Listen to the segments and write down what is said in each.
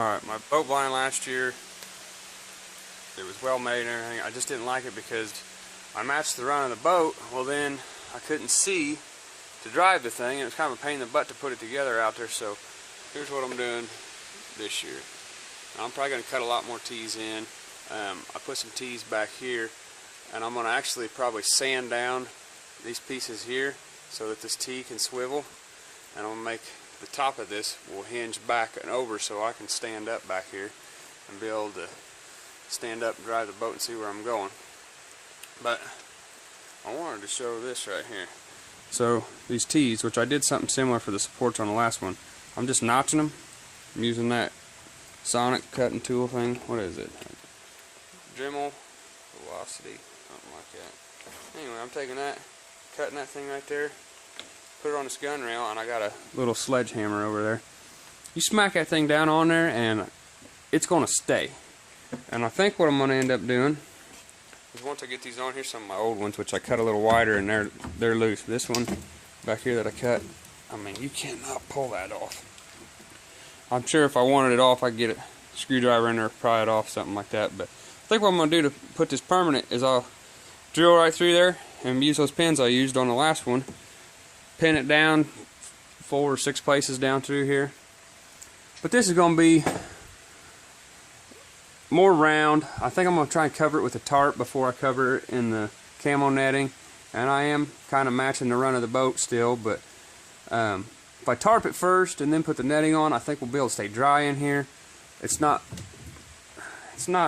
Alright, my boat blind last year, it was well made and everything. I just didn't like it because I matched the run of the boat. Well, then I couldn't see to drive the thing, and it was kind of a pain in the butt to put it together out there. So here's what I'm doing this year. Now, I'm probably going to cut a lot more T's in. I put some T's back here, and I'm going to actually probably sand down these pieces here so that this T can swivel, and I'm going to make the top of this will hinge back and over so I can stand up back here and be able to stand up and drive the boat and see where I'm going. But I wanted to show this right here. So these T's, which I did something similar for the supports on the last one, I'm just notching them. I'm using that sonic cutting tool thing. What is it? Dremel velocity, something like that. Anyway, I'm taking that, cutting that thing right there, put it on this gun rail, and I got a little sledgehammer over there. You smack that thing down on there and it's going to stay. And I think what I'm going to end up doing is, once I get these on here, some of my old ones, which I cut a little wider, and they're loose. This one back here that I cut, I mean, you cannot pull that off. I'm sure if I wanted it off, I could get a screwdriver in there, pry it off, something like that. But I think what I'm going to do to put this permanent is I'll drill right through there and use those pins I used on the last one, pin it down 4 or 6 places down through here. But this is going to be more round. I think I'm going to try and cover it with a tarp before I cover it in the camo netting, and I am kind of matching the run of the boat still, but if I tarp it first and then put the netting on, I think we'll be able to stay dry in here. It's not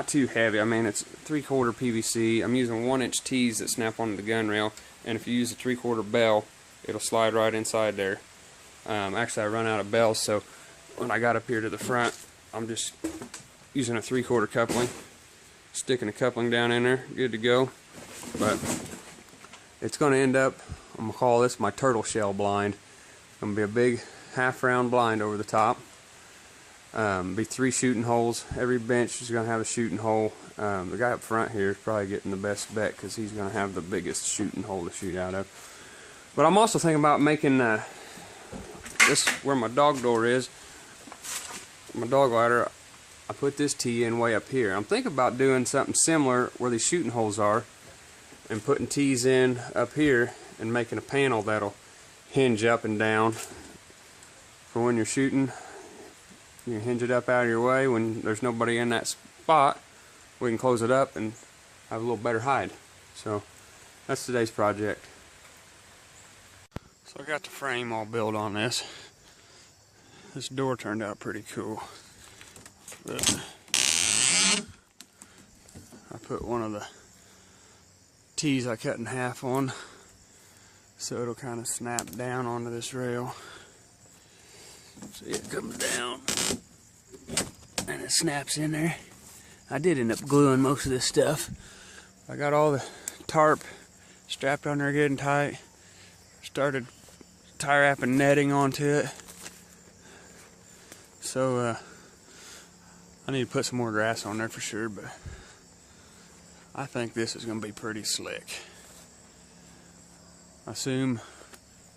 too heavy. I mean, it's 3/4 PVC. I'm using 1-inch T's that snap onto the gun rail, and if you use a 3/4 bell, it'll slide right inside there. Actually, I run out of bells, so when I got up here to the front, I'm just using a 3/4 coupling, sticking a coupling down in there, good to go. But it's going to end up, I'm going to call this my turtle shell blind. It's going to be a big half-round blind over the top. Be 3 shooting holes. Every bench is going to have a shooting hole. The guy up front here is probably getting the best bet because he's going to have the biggest shooting hole to shoot out of. But I'm also thinking about making this where my dog door is, my dog ladder. I put this T in way up here. I'm thinking about doing something similar where these shooting holes are, and putting T's in up here and making a panel that'll hinge up and down for when you're shooting. You can hinge it up out of your way. When there's nobody in that spot, we can close it up and have a little better hide. So that's today's project. So I got the frame all built on this. This door turned out pretty cool. But I put one of the T's I cut in half on, so it'll kind of snap down onto this rail. See, it comes down and it snaps in there. I did end up gluing most of this stuff. I got all the tarp strapped on there good and tight. Started tie wrapping netting onto it. So I need to put some more grass on there for sure, but I think this is going to be pretty slick. I assume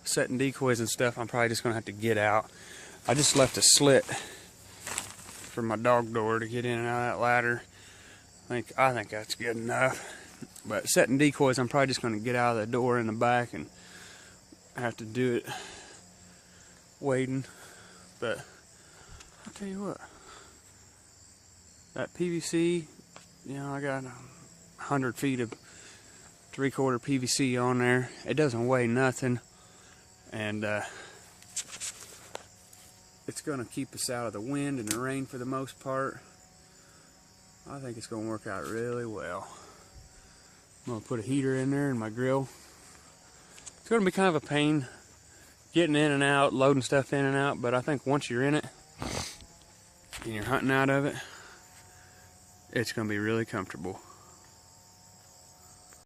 setting decoys and stuff, I'm probably just going to have to get out. I just left a slit for my dog door to get in and out of that ladder. I think that's good enough. But setting decoys, I'm probably just going to get out of the door in the back and have to do it wading. But I'll tell you what, that PVC, you know, I got 100 feet of 3/4 PVC on there. It doesn't weigh nothing, and it's going to keep us out of the wind and the rain for the most part. I think it's going to work out really well. I'm going to put a heater in there in my grill. It's going to be kind of a pain getting in and out, loading stuff in and out, but I think once you're in it and you're hunting out of it, it's going to be really comfortable.